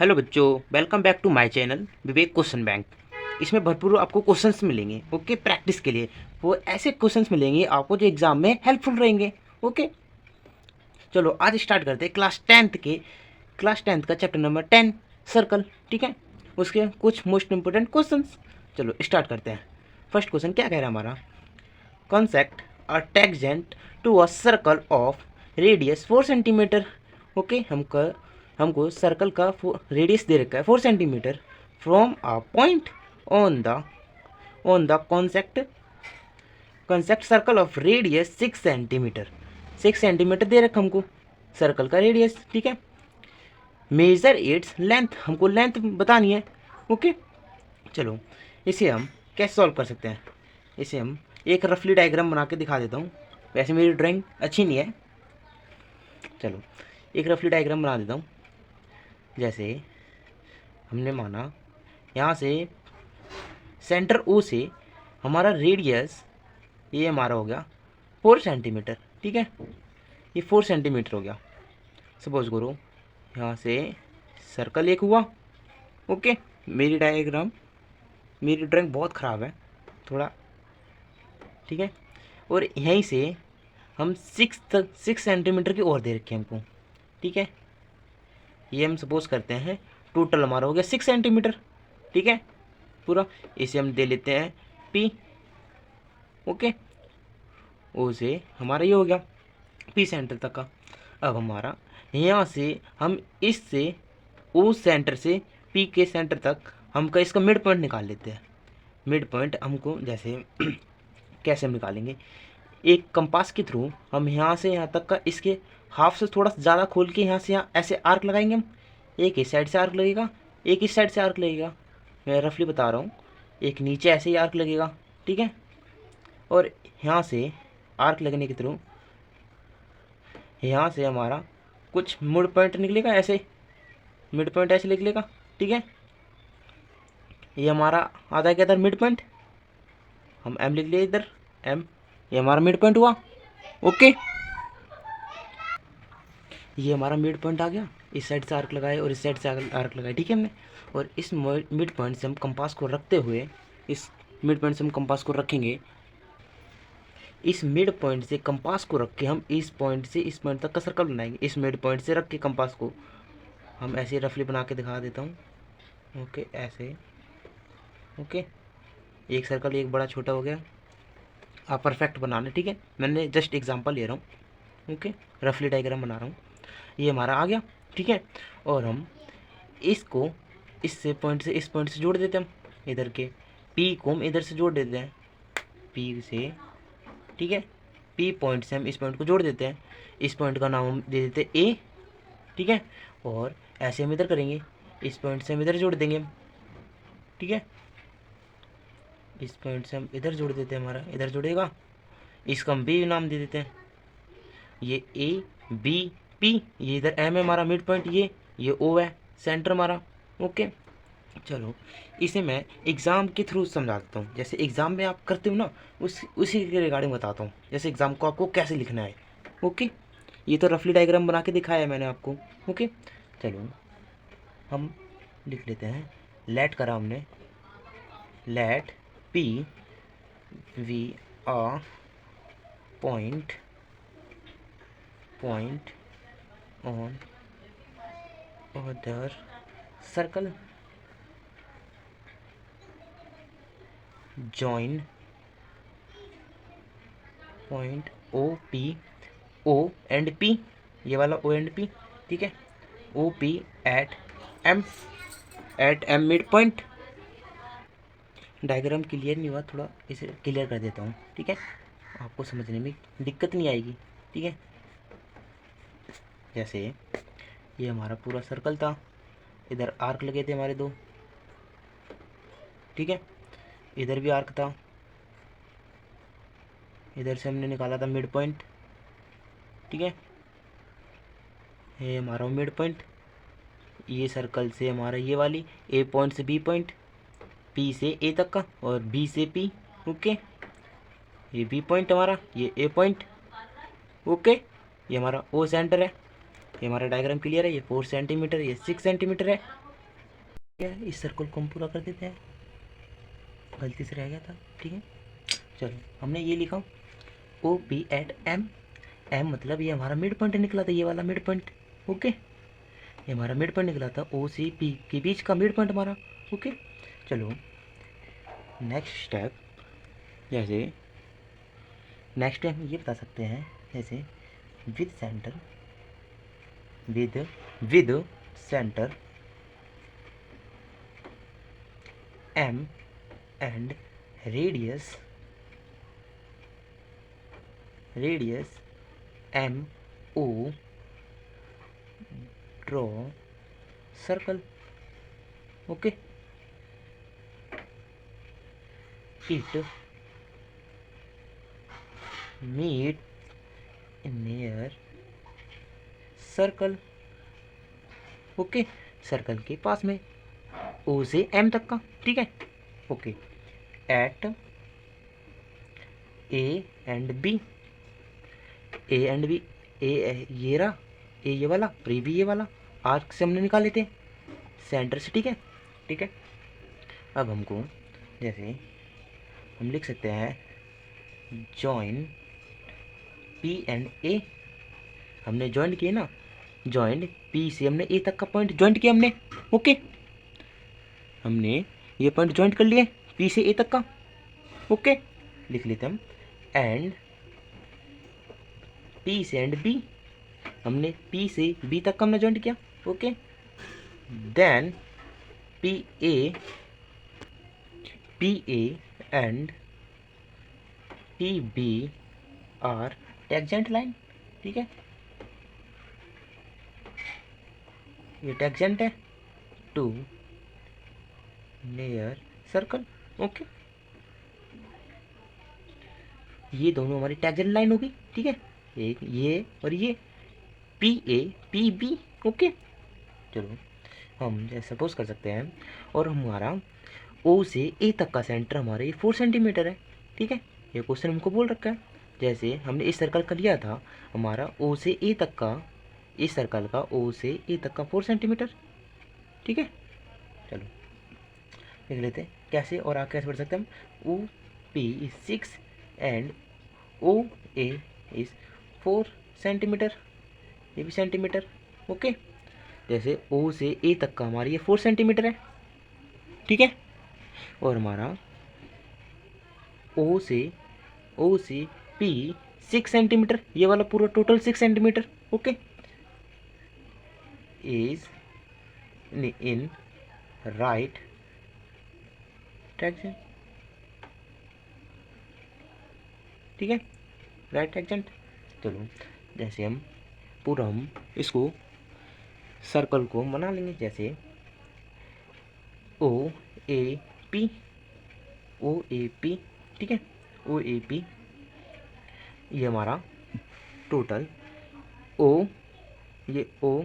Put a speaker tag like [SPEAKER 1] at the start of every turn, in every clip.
[SPEAKER 1] Hello बच्चों, welcome back to my channel Vivek question bank. इसमें भरपूर आपको क्वेश्चंस मिलेंगे। ओके, प्रैक्टिस के लिए वो ऐसे क्वेश्चंस मिलेंगे आपको जो एग्जाम में हेल्पफुल रहेंगे। ओके, चलो आज स्टार्ट करते हैं क्लास टेंथ का चैप्टर नंबर 10 सर्कल। ठीक है, उसके कुछ मोस्ट इंपोर्टेंट क्वेश्चंस। चलो स्टार्ट करते हैं। फर्स्ट क्वेश्चन क्या कह रहा है हमारा, concept a tangent to a circle of radius 4 centimetre. Okay, हमको सर्कल का रेडियस दे रखा है 4 centimetre from a point on the concentric circle of radius 6 centimetre. 6 centimetre दे रखा हमको सर्कल का रेडियस। ठीक है, मेजर इट्स लेंथ, हमको लेंथ बतानी है। ओके, चलो इसे हम कैसे सॉल्व कर सकते हैं। इसे हम एक रफली डायग्राम बना के दिखा देता हूँ। वैसे मेरी ड्राइंग अच्छी नहीं है, चलो एक रफली डायग्राम बना देता हूँ। जैसे हमने माना यहाँ से सेंटर ओ से हमारा रेडियस ये हमारा हो गया 4 सेंटीमीटर। ठीक है, ये 4 सेंटीमीटर हो गया। सपोज करो यहाँ से सर्कल एक हुआ। ओके, मेरी ड्राइंग बहुत ख़राब है थोड़ा। ठीक है, और यहीं से हम 6 सेंटीमीटर की और दे रखी है हमको। ठीक है, ये हम सपोज करते हैं टोटल हमारा हो गया 6 सेंटीमीटर। ठीक है, पूरा इसे हम दे लेते हैं पी। ओके, ओ से हमारा ये हो गया पी सेंटर तक का। अब हमारा यहाँ से हम इससे ओ सेंटर से पी के सेंटर तक हमका इसका मिड पॉइंट निकाल लेते हैं। मिड पॉइंट हमको जैसे कैसे हम निकालेंगे, एक कंपास के थ्रू हम यहाँ से यहाँ तक का इसके हाफ से थोड़ा सा ज़्यादा खोल के यहाँ से यहाँ ऐसे आर्क लगाएंगे हम। एक इस साइड से आर्क लगेगा, एक इस साइड से आर्क लगेगा। मैं रफली बता रहा हूँ, एक नीचे ऐसे ही आर्क लगेगा। ठीक है, और यहाँ से आर्क लगने के थ्रू यहाँ से हमारा कुछ मिड पॉइंट निकलेगा, ऐसे मिड पॉइंट ऐसे निकलेगा। ठीक है, ये हमारा आधा के इधर मिड पॉइंट, हम एम लिख लिए इधर एम, ये हमारा मिड पॉइंट हुआ। ओके, ये हमारा मिड पॉइंट आ गया। इस साइड से आर्क लगाए और इस साइड से आर्क लगाए। ठीक है हमने, और इस मिड पॉइंट से हम कंपास को रखते हुए, इस मिड पॉइंट से हम कंपास को रखेंगे। इस मिड पॉइंट से कंपास को रख के हम इस पॉइंट से इस पॉइंट तक का सर्कल बनाएंगे। इस मिड पॉइंट से रख के कंपास को हम ऐसे रफली बना के दिखा देता हूँ। ओके, ऐसे। ओके, एक सर्कल एक बड़ा छोटा हो गया। आप परफेक्ट बनाना। ठीक है, मैंने जस्ट एग्जांपल ले रहा हूँ। ओके, रफली डायग्राम बना रहा हूँ। ये हमारा आ गया। ठीक है, और हम इसको इससे पॉइंट से इस पॉइंट से जोड़ देते हैं हम इधर के। पी को हम इधर से जोड़ देते हैं, पी से। ठीक है, पी पॉइंट से हम इस पॉइंट को जोड़ देते हैं। इस पॉइंट का नाम हम दे देते हैं ए। ठीक है, और ऐसे हम इधर करेंगे, इस पॉइंट से हम इधर जोड़ देंगे हम। ठीक है, इस पॉइंट से हम इधर जोड़ देते हैं, हमारा इधर जुड़ेगा। इसका हम बी नाम दे देते हैं। ये ए बी पी, ये इधर एम है हमारा मिड पॉइंट, ये ओ है सेंटर हमारा। ओके, चलो इसे मैं एग्ज़ाम के थ्रू समझा देता हूँ। जैसे एग्ज़ाम में आप करते हो ना, उसी के रिगार्डिंग बताता हूँ। जैसे एग्ज़ाम को आपको कैसे लिखना है। ओके, ये तो रफली डायग्राम बना के दिखाया है मैंने आपको। ओके, चलो हम लिख लेते हैं। लेट करा हमने, let P be a point on other circle, join point O and P, ये वाला ओ एंड पी। ठीक है, O P at M mid point. Diagram clear नहीं हुआ, थोड़ा इसे क्लियर कर देता हूँ। ठीक है, आपको समझने में दिक्कत नहीं आएगी। ठीक है, जैसे ये हमारा पूरा सर्कल था, इधर आर्क लगे थे हमारे दो। ठीक है, इधर भी आर्क था, इधर से हमने निकाला था मिड पॉइंट। ठीक है, ये हमारा मिड पॉइंट। ये सर्कल से हमारा ये वाली ए पॉइंट से बी पॉइंट, पी से ए तक का, और बी से पी। ओके, ये बी पॉइंट हमारा, ये ए पॉइंट। ओके, ये हमारा ओ सेंटर है। ये हमारा डायग्राम क्लियर है। ये 4 सेंटीमीटर, ये 6 सेंटीमीटर है। इस सर्कल को हम पूरा कर देते हैं, गलती से रह गया था, ठीक है। चलो हमने ये लिखा O P at M, M मतलब ये हमारा मिड पॉइंट निकला था, ये वाला मिड पॉइंट, ओके। ये हमारा मिड पॉइंट निकला था ओ सी पी के बीच का मिड पॉइंट हमारा, ओके। चलो नेक्स्ट स्टेप, जैसे नेक्स्ट स्टेप ये बता सकते हैं, जैसे with centre, with centre M and radius M O, draw circle, okay. It meet near circle, okay, circle के पास में, ओ से एम तक का, ठीक है, okay. At A and B, A and B, A ये रहा, ए ये वाला और ए भी ये वाला, आर्क से हमने निकाले थे सेंटर से, ठीक है, ठीक है। अब हमको जैसे हम लिख सकते हैं जॉइन पी एंड ए, हमने ज्वाइंट किए ना, जॉइंट पी से हमने ए तक का पॉइंट ज्वाइंट किया हमने, ओके। हमने ये पॉइंट ज्वाइंट कर लिए पी से ए तक का, ओके। लिख लेते हम एंड पी से एंड बी, हमने पी से बी तक का हमने ज्वाइंट किया, okay. Then P A and P B are tangent line, ठीक है, ये टेंजेंट है टू नियर सर्कल, ओके। ये दोनों हमारी टेंजेंट लाइन होगी, ठीक है, एक ये और ये P A P B, okay. चलो हम जैसे सपोज कर सकते हैं, और हमारा ओ से ए तक का सेंटर हमारा ये 4 सेंटीमीटर है, ठीक है। ये क्वेश्चन हमको बोल रखा है, जैसे हमने इस सर्कल का लिया था, हमारा ओ से ए तक का, इस सर्कल का ओ से ए तक का 4 सेंटीमीटर, ठीक है। चलो देख लेते हैं कैसे, और आगे कैसे बढ़ सकते हैं हम। O P is 6 and O A is 4 centimetre, ये भी सेंटीमीटर, ओके। जैसे ओ से ए तक का हमारा ये 4 सेंटीमीटर है, ठीक है, और हमारा ओ से पी 6 सेंटीमीटर, ये वाला पूरा total 6 centimetre, okay. Is in right traction, ठीक है, राइट ट्रैक्शन। चलो जैसे हम पूरा हम इसको सर्कल को बना लेंगे, जैसे ओ ए पी, ठीक है, ओ ए पी, ये हमारा टोटल ओ, ये ओ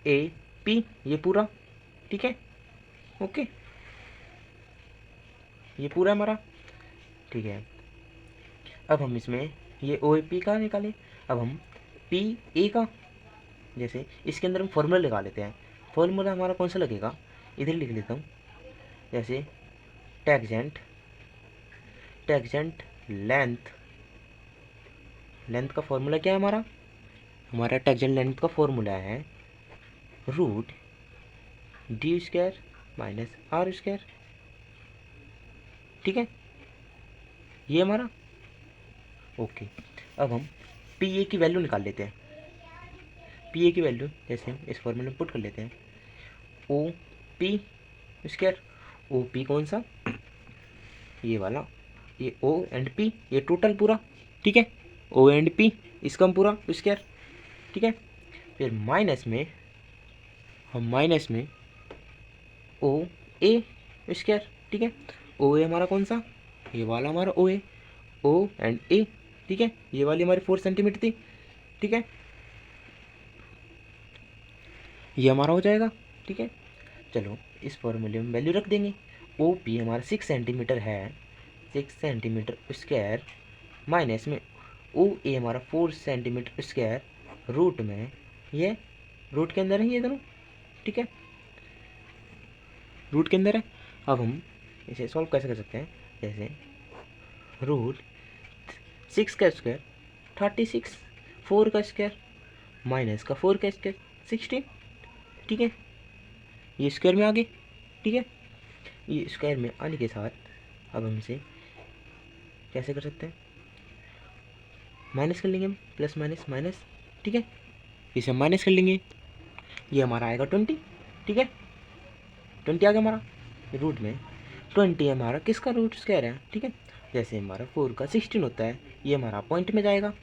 [SPEAKER 1] ए पी, ये पूरा, ठीक है, ओके, ये पूरा हमारा, ठीक है। अब हम इसमें ये ओ ए पी का निकालें, अब हम पी ए का, जैसे इसके अंदर हम फॉर्मूला लगा लेते हैं। फॉर्मूला हमारा कौन सा लगेगा, इधर लिख लेता हूँ, जैसे टेंजेंट लेंथ का फॉर्मूला क्या है हमारा टेंजेंट लेंथ का फॉर्मूला है root D square minus R square, ठीक है, ये हमारा, ओके। अब हम पी ए की वैल्यू निकाल लेते हैं, पी ए की वैल्यू जैसे हम इस फॉर्मूले में पुट कर लेते हैं, O P square, O P कौन सा, ये वाला, ये ओ एंड पी, ये टोटल पूरा, ठीक है, ओ एंड पी इसका हम पूरा स्क्वायर, ठीक है। फिर माइनस में ओ ए स्क्वायर, ठीक है, ओ ए हमारा कौन सा, ये वाला हमारा ओ ए, ओ एंड ए, ठीक है, ये वाली हमारी 4 सेंटीमीटर थी, ठीक है, ये हमारा हो जाएगा, ठीक है। चलो इस फॉर्मूले में वैल्यू रख देंगे, ओ पी हमारा 6 सेंटीमीटर है, 6 सेंटीमीटर स्क्वायर, माइनस में ओ ए हमारा 4 सेंटीमीटर स्क्वायर, रूट में ये रूट के अंदर है ये दोनों, ठीक है। रूट के अंदर है। अब हम इसे सॉल्व कैसे कर सकते हैं, जैसे रूट 6 का स्क्वायर 36, 4 का स्क्वायर माइनस का 4 का स्क्वायर 16, ठीक है, ये स्क्वायर में आ गए, ठीक है। ये स्क्वायर में आने के साथ अब हम इसे कैसे कर सकते हैं, माइनस कर लेंगे हम, प्लस माइनस माइनस, ठीक है, इसे हम माइनस कर लेंगे, ये हमारा आएगा 20, ठीक है, 20 आ गया हमारा। रूट में 20 हमारा किसका रूट स्क्वायर है, ठीक है। जैसे हमारा 4 का 16 होता है, ये हमारा पॉइंट में जाएगा,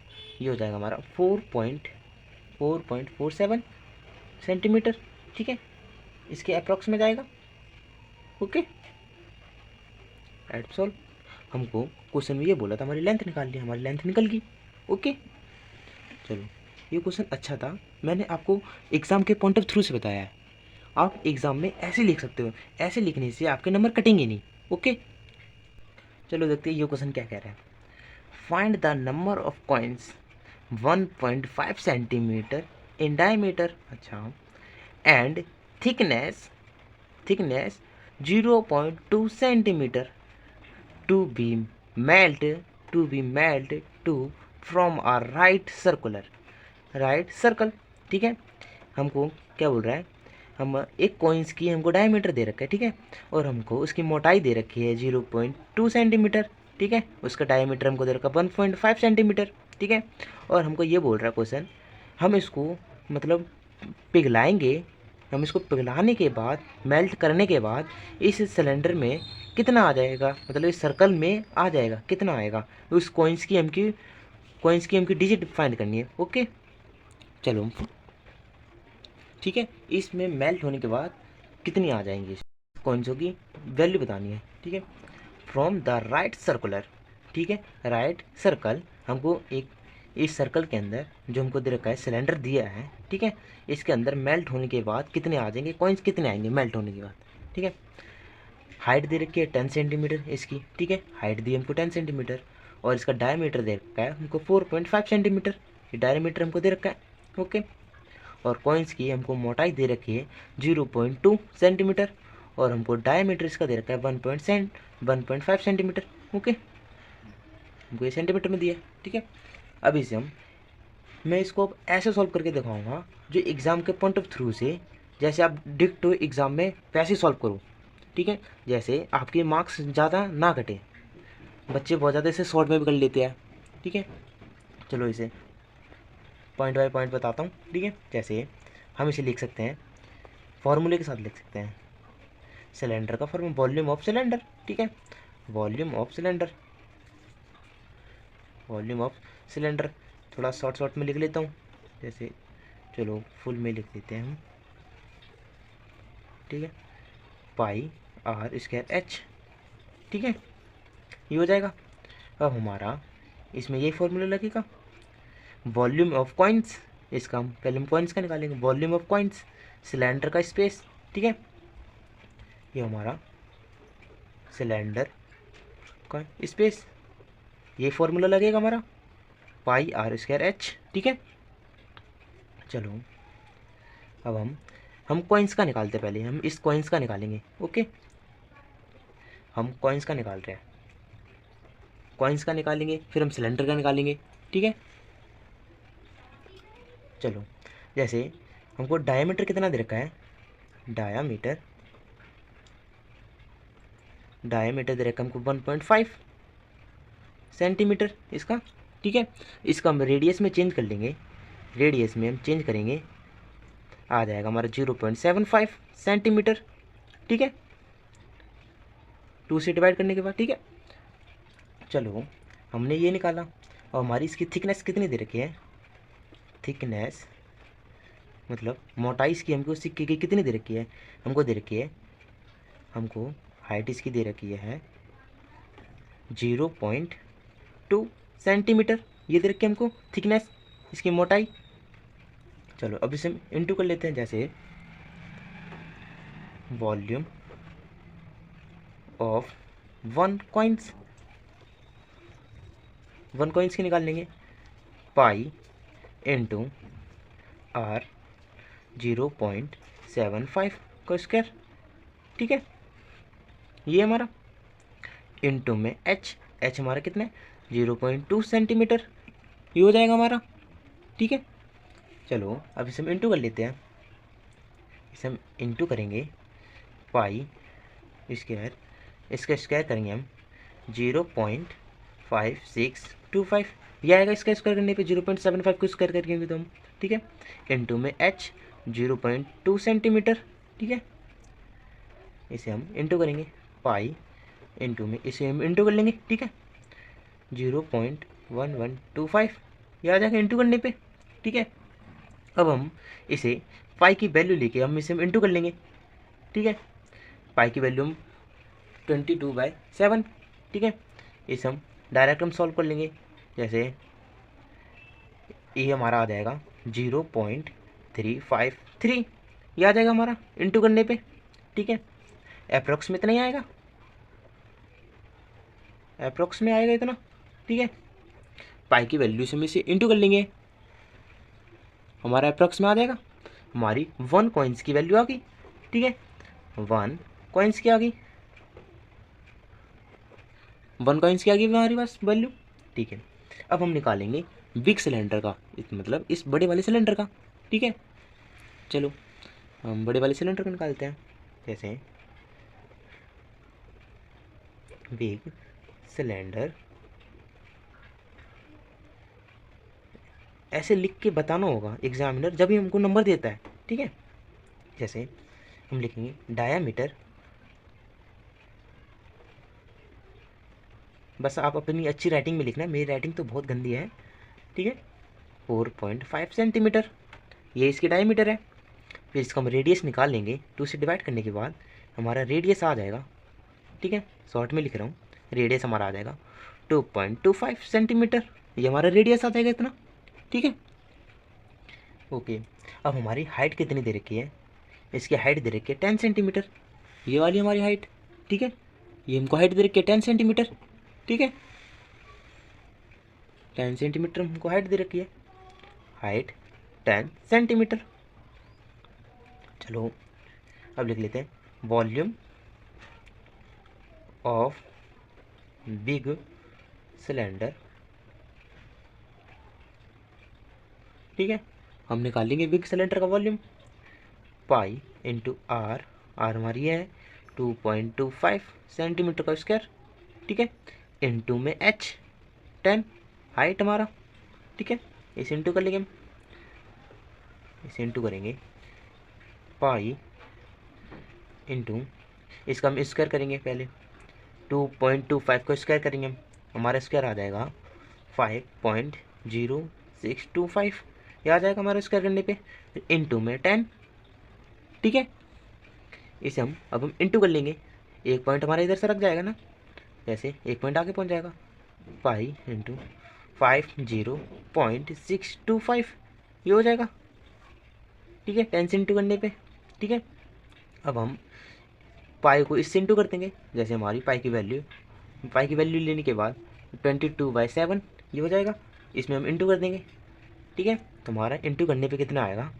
[SPEAKER 1] ये हो जाएगा हमारा 4.47 सेंटीमीटर, ठीक है, इसके अप्रॉक्स में जाएगा। ओके, एट सॉल्व। हमको क्वेश्चन में ये बोला था हमारी लेंथ निकाल ली, हमारी लेंथ निकल गई। ओके, चलो ये क्वेश्चन अच्छा था, मैंने आपको एग्ज़ाम के पॉइंट ऑफ थ्रू से बताया है। आप एग्ज़ाम में ऐसे लिख सकते हो, ऐसे लिखने से आपके नंबर कटेंगे नहीं। ओके, चलो देखते हैं ये क्वेश्चन क्या कह रहा है। Find the number of coins 1.5 centimetre in diameter, अच्छा, and thickness 0.2 centimetre to be melt to from a right circle, ठीक है। हमको क्या बोल रहा है, हम एक कॉइन्स की हमको डायमीटर दे रखा है, ठीक है, और हमको उसकी मोटाई दे रखी है 0.2 सेंटीमीटर, ठीक है, उसका डायमीटर हमको दे रखा है 1.5 सेंटीमीटर, ठीक है। और हमको ये बोल रहा है क्वेश्चन, हम इसको मतलब पिघलाएंगे, हम इसको पिघलाने के बाद, मेल्ट करने के बाद इस सिलेंडर में कितना आ जाएगा, मतलब इस सर्कल में आ जाएगा कितना आएगा, उस कॉइन्स की हमकी डिजिट फाइंड करनी है। ओके, चलो ठीक है, इसमें मेल्ट होने के बाद कितनी आ जाएंगी कॉइन्सों की वैल्यू बतानी है, ठीक है। फ्रॉम द राइट सर्कुलर, ठीक है, राइट सर्कल, हमको एक इस सर्कल के अंदर जो हमको दे रखा है सिलेंडर दिया है, ठीक है, इसके अंदर मेल्ट होने के बाद कितने आ जाएंगे कॉइन्स, कितने आएंगे मेल्ट होने के बाद, ठीक है। हाइट दे रखी है 10 सेंटीमीटर इसकी, ठीक है, हाइट दी हमको 10 सेंटीमीटर, और इसका डायमीटर दे रखा है हमको 4.5 सेंटीमीटर, ये डायमीटर हमको दे रखा है। ओके, और कॉइन्स की हमको मोटाई दे रखी है 0.2 सेंटीमीटर, और हमको डायमीटर इसका दे रखा है 1.5 सेंटीमीटर। ओके, हमको ये सेंटीमीटर में दिया है, ठीक है। अब इसे मैं इसको अब ऐसे सॉल्व करके दिखाऊंगा जो एग्ज़ाम के पॉइंट ऑफ थ्रू से, जैसे आप डिक्टो एग्ज़ाम में वैसे सॉल्व करो, ठीक है, जैसे आपके मार्क्स ज़्यादा ना घटे, बच्चे बहुत ज़्यादा इसे शॉर्ट में भी कर लेते हैं, ठीक है। चलो इसे पॉइंट बाय पॉइंट बताता हूँ, ठीक है। जैसे हम इसे लिख सकते हैं, फॉर्मूले के साथ लिख सकते हैं, सिलेंडर का फॉर्मूला वॉल्यूम ऑफ सिलेंडर, ठीक है, वॉल्यूम ऑफ सिलेंडर थोड़ा शॉर्ट में लिख लेता हूँ, जैसे चलो फुल में लिख देते हैं हम, ठीक है, पाई आर स्क्वायर एच, ठीक है, ये हो जाएगा। अब हमारा इसमें यही फॉर्मूला लगेगा, वॉल्यूम ऑफ कॉइन्स, इसका हम पहले हम कॉइन्स का निकालेंगे, वॉल्यूम ऑफ कॉइन्स, सिलेंडर का स्पेस, ठीक है, ये हमारा सिलेंडर का स्पेस, ये फॉर्मूला लगेगा हमारा पाई आर स्क्वायर एच, ठीक है। चलो अब हम कॉइन्स का निकालते हैं, पहले हम इस कॉइन्स का निकालेंगे। ओके, हम कॉइन्स का निकाल रहे हैं, कॉइन्स का निकालेंगे, फिर हम सिलेंडर का निकालेंगे, ठीक है। चलो जैसे हमको डायमीटर कितना दे रखा है, डायमीटर दे रखा है हमको 1.5 सेंटीमीटर इसका, ठीक है। इसका हम रेडियस में चेंज कर लेंगे, रेडियस में हम चेंज करेंगे, आ जाएगा हमारा 0.75 सेंटीमीटर, ठीक है, 2 से डिवाइड करने के बाद, ठीक है। चलो हमने ये निकाला, और हमारी इसकी थिकनेस कितनी दे रखी है, थिकनेस मतलब मोटाई इसकी हमको सिक्के की कितनी दे रखी है, हमको दे रखी है, हमको हाइट इसकी दे रखी है 0.2 सेंटीमीटर, ये दे रखी है हमको थिकनेस इसकी मोटाई। चलो अब इसे हम इंटू कर लेते हैं, जैसे वॉल्यूम ऑफ वन कॉइन्स की निकाल लेंगे, पाई इंटू आर 0.75 का स्क्वायर, ठीक है। ये हमारा इनटू में एच, एच हमारा कितना है 0.2 सेंटीमीटर, ये हो जाएगा हमारा। ठीक है, चलो अब इसे हम इंटू कर लेते हैं। इसे हम इंटू करेंगे पाई स्क्वायर, इसका स्क्वायर करेंगे हम 0.5625, ये आएगा इसका स्क्वायर करने पे 0.75 को स्क्वायर करेंगे तो हम। ठीक है, इंटू में एच 0.2 सेंटीमीटर। ठीक है, इसे हम इंटू करेंगे पाई इंटू में, इसे हम इंटू कर लेंगे। ठीक है, 0.1125, ये आ जाएगा इंटू करने पे। ठीक है, अब हम इसे पाई की वैल्यू लेके हम इसे इंटू कर लेंगे। ठीक है, पाई की वैल्यू हम 22/7। ठीक है, इसे हम डायरेक्ट हम सॉल्व कर लेंगे। जैसे ये हमारा आ जाएगा 0.353, ये आ जाएगा हमारा इंटू करने पे। ठीक है, अप्रोक्स में इतना ही आएगा, अप्रोक्स में आएगा इतना। ठीक है, पाई की वैल्यू से हम इसे इंटू कर लेंगे, हमारा अप्रोक्स में आ जाएगा। हमारी 1 कॉइन्स की वैल्यू आ गई। ठीक है, 1 कॉइन्स की आ गई, 1 कॉइन्स की आ गई हमारी पास वैल्यू। ठीक है, अब हम निकालेंगे बिग सिलेंडर का, मतलब इस बड़े वाले सिलेंडर का। ठीक है, चलो हम बड़े वाले सिलेंडर को निकालते हैं। जैसे बिग सिलेंडर, ऐसे लिख के बताना होगा एग्जामिनर जब भी हमको नंबर देता है। ठीक है, जैसे हम लिखेंगे डायामीटर, बस आप अपनी अच्छी राइटिंग में लिखना, मेरी राइटिंग तो बहुत गंदी है। ठीक है, 4.5 सेंटीमीटर, ये इसकी डायमीटर है। फिर इसका हम रेडियस निकाल लेंगे, 2 से डिवाइड करने के बाद हमारा रेडियस आ जाएगा। ठीक है, शॉर्ट में लिख रहा हूँ, रेडियस हमारा आ जाएगा 2.25 सेंटीमीटर, ये हमारा रेडियस आ जाएगा इतना। ठीक है, ओके, अब हमारी हाइट कितनी दे रखी है, इसकी हाइट दे रखी है 10 सेंटीमीटर, ये वाली हमारी हाइट। ठीक है, ये हमको हाइट दे रखी है 10 सेंटीमीटर। ठीक है, 10 सेंटीमीटर हमको हाइट दे रखी है, हाइट 10 सेंटीमीटर। चलो अब लिख लेते हैं वॉल्यूम ऑफ बिग सिलेंडर। ठीक है, हम निकालेंगे बिग सिलेंडर का volume, pi into R, R हमारी है 2.25 सेंटीमीटर का स्क्वायर। ठीक है, इंटू में एच 10, हाइट हमारा। ठीक है, इसे इंटू कर लेंगे हम, इसे इंटू करेंगे पाई इंटू, इसका हम स्क्वायर करेंगे पहले, 2.25 को स्क्वायर करेंगे हम, हमारा स्क्वायर आ जाएगा 5.0625, ये आ जाएगा हमारा स्क्वायर करने पे, इंटू में 10। ठीक है, इसे हम इंटू कर लेंगे, एक पॉइंट हमारा इधर से रख जाएगा ना, जैसे एक पॉइंट आगे पहुंच जाएगा, पाई इंटू 50.625, ये हो जाएगा। ठीक है, 10 से इंटू करने पे। ठीक है, अब हम पाई को इससे इंटू कर देंगे, जैसे हमारी पाई की वैल्यू लेने के बाद 22/7, ये हो जाएगा, इसमें हम इंटू कर देंगे। ठीक है, तो हमारा इंटू करने पे कितना आएगा,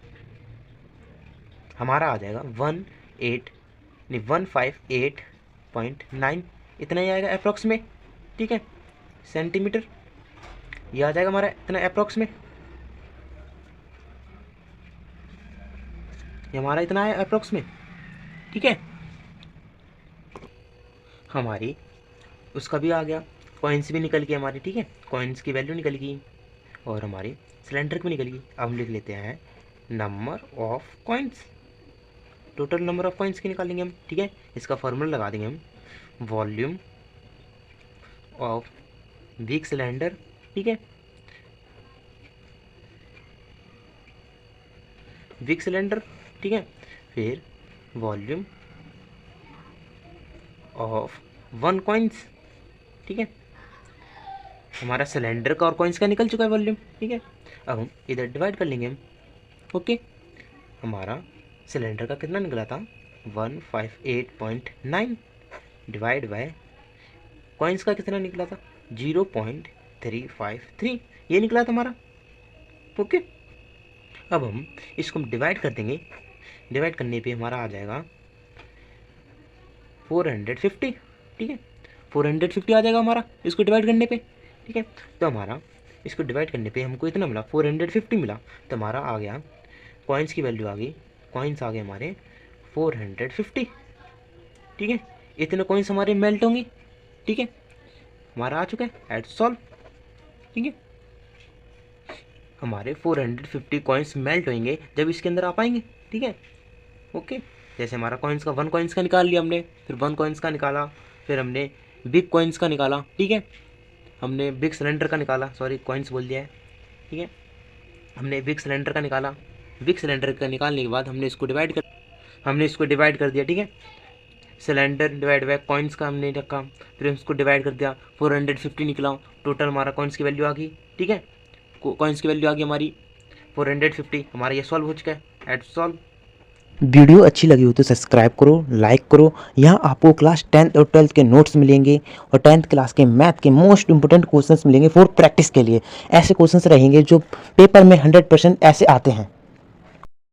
[SPEAKER 1] हमारा आ जाएगा 158.9, इतना ही आएगा अप्रॉक्स में। ठीक है, सेंटीमीटर, ये आ जाएगा हमारा इतना अप्रॉक्स में, ये हमारा इतना है अप्रॉक्स में। ठीक है, हमारी उसका भी आ गया, कॉइन्स भी निकल गई हमारी। ठीक है, कॉइन्स की वैल्यू निकल गई और हमारी सिलेंडर की भी निकल गई। अब हम लिख लेते हैं number of coins, total number of coins की निकालेंगे हम। ठीक है, इसका फॉर्मूला लगा देंगे हम, वॉल्यूम ऑफ बिग सिलेंडर। ठीक है, बिग सिलेंडर। ठीक है, फिर वॉल्यूम ऑफ 1 कॉइन्स। ठीक है, हमारा सिलेंडर का और कॉइन्स का निकल चुका है वॉल्यूम। ठीक है, अब हम इधर डिवाइड कर लेंगे हम। ओके, हमारा सिलेंडर का कितना निकला था 158.9, डिवाइड बाय कॉइन्स का कितना निकला था 0.353, ये निकला था हमारा। ओके, अब हम इसको डिवाइड कर देंगे, डिवाइड करने पे हमारा आ जाएगा 450, ठीक है, 450 आ जाएगा हमारा इसको डिवाइड करने पे, ठीक है। तो हमारा इसको डिवाइड करने पे हमको इतना मिला, 450 मिला। तो हमारा आ गया कॉइन्स की वैल्यू आ गई, कॉइन्स आ गए हमारे 450, ठीक है। इतने कॉइन्स हमारे मेल्ट होंगे, ठीक है, हमारा आ चुका है एड सॉल्व, ठीक है। हमारे 450 कॉइन्स मेल्ट होंगे जब इसके अंदर आ पाएंगे, ठीक है, ओके। जैसे हमारा कॉइन्स का 1 कॉइन्स का निकाल लिया हमने, फिर 1 कॉइन्स का निकाला, फिर हमने बिग कॉइन्स का निकाला, ठीक है, हमने बिग सिलेंडर का निकाला, सॉरी कॉइन्स बोल दिया है, ठीक है, हमने बिग सिलेंडर का निकाला। बिग सिलेंडर का निकालने के बाद हमने इसको डिवाइड कर दिया, ठीक है। सिलेंडर डिवाइड बाय कॉइन्स का हमने रखा, फिर उसको डिवाइड कर दिया, 450 निकला, टोटल हमारा कॉइन्स की वैल्यू आ गई, ठीक है, कॉइन्स की वैल्यू आ गई हमारी 450। हमारा ये सॉल्व हो चुका है एट सॉल्व।
[SPEAKER 2] वीडियो अच्छी लगी हो तो सब्सक्राइब करो, लाइक करो। यहाँ आपको क्लास 10th और 12th के नोट्स मिलेंगे और 10th क्लास के मैथ के मोस्ट इंपोर्टेंट क्वेश्चंस मिलेंगे फॉर प्रैक्टिस के लिए। ऐसे क्वेश्चंस रहेंगे जो पेपर में 100% ऐसे आते हैं।